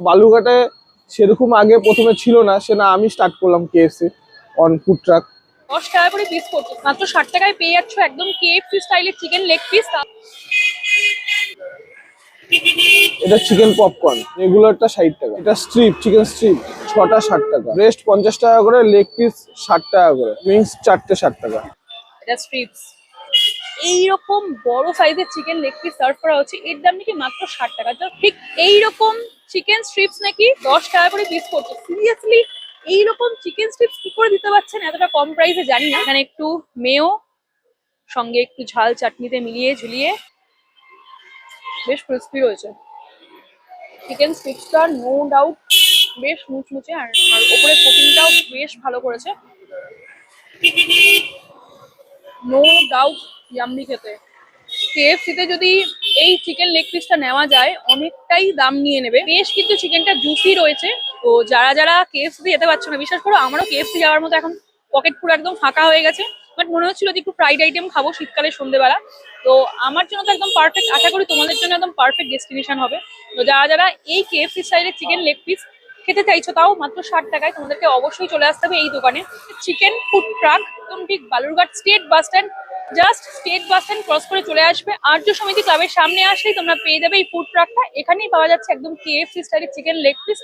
বালুরঘাটে সেরকম আগে প্রথমে ছিল না, সে না আমি স্টার্ট করলাম কেএফসি অন ফুড ট্রাক। 10 টাকা করে পিস পড়ছে, মাত্র 60 টাকায় পেয়ে যাচ্ছ একদম কেএফসি স্টাইলের চিকেন লেগ পিস। এটা চিকেন পপকর্ন, রেগুলারটা 60 টাকা। এটা স্ট্রিপ চিকেন স্ট্রিপ, 6টা 60 টাকা। ব্রেস্ট 50 টাকা করে, লেগ পিস 60 টাকা করে, উইংস 4টে 60 টাকা। এটা স্ট্রিপস। এইরকম বড় সাইজের চিকেন লেগ পিস সার্ভ করা হচ্ছে, এর দাম নাকি মাত্র 60 টাকা। তো ঠিক এইরকম চিকেন স্ট্রিপস নাকি 10 টাকা করে পিস পড়ছে। সিরিয়াসলি এইরকম চিকেন স্ট্রিপস কি করে দিতে পারছেন এতটা কম প্রাইসে জানি না। এখানে একটু মেয়ো সঙ্গে একটু ঝাল চাটনিতে মিলিয়ে ঝুলিয়ে বেশ ক্রিস্পি রয়েছে চিকেন স্ট্রিপসটা, নো ডাউট বেশ মুচমুচে, আর ওপরে কোটিংটাও বেশ ভালো করেছে, নো ডাউট ইয়াম্মি খেতে। কেএফসিতে যদি এই চিকেন লেগ পিসটা নেওয়া যায় অনেকটাই দাম নিয়ে নেবে, বেশ কিন্তু চিকেনটা জুসি রয়েছে। তো যারা যারা কেএফসি যেতে পারছো না, বিশ্বাস করো আমারও কেএফসি যাওয়ার মতো এখন পকেট পুরো একদম ফাঁকা হয়ে গেছে, বাট মনে হচ্ছিল যে একটু ফ্রাইড আইটেম খাবো শীতকালে সন্ধ্যেবেলা। তো আমার জন্য তো একদম পারফেক্ট, আশা করি তোমাদের জন্য একদম পারফেক্ট ডেস্টিনেশন হবে। তো যারা যারা এই কেএফসি স্টাইলের চিকেন লেগ পিস খেতে চাইছো তাও মাত্র 60 টাকায়, তোমাদেরকে অবশ্যই চলে আসতে হবে এই দোকানে। চিকেন ফুড ট্রাক, একদম ঠিক Balurghat state bus stand, just state bus stand cross করে চলে আসবে, আর্য সমিতি ক্লাবের সামনে আসলেই তোমরা পেয়ে যাবে এই ফুড ট্রাকটা। এখানেই পাওয়া যাচ্ছে একদম কেএফসি স্টাইলের চিকেন লেগ পিস।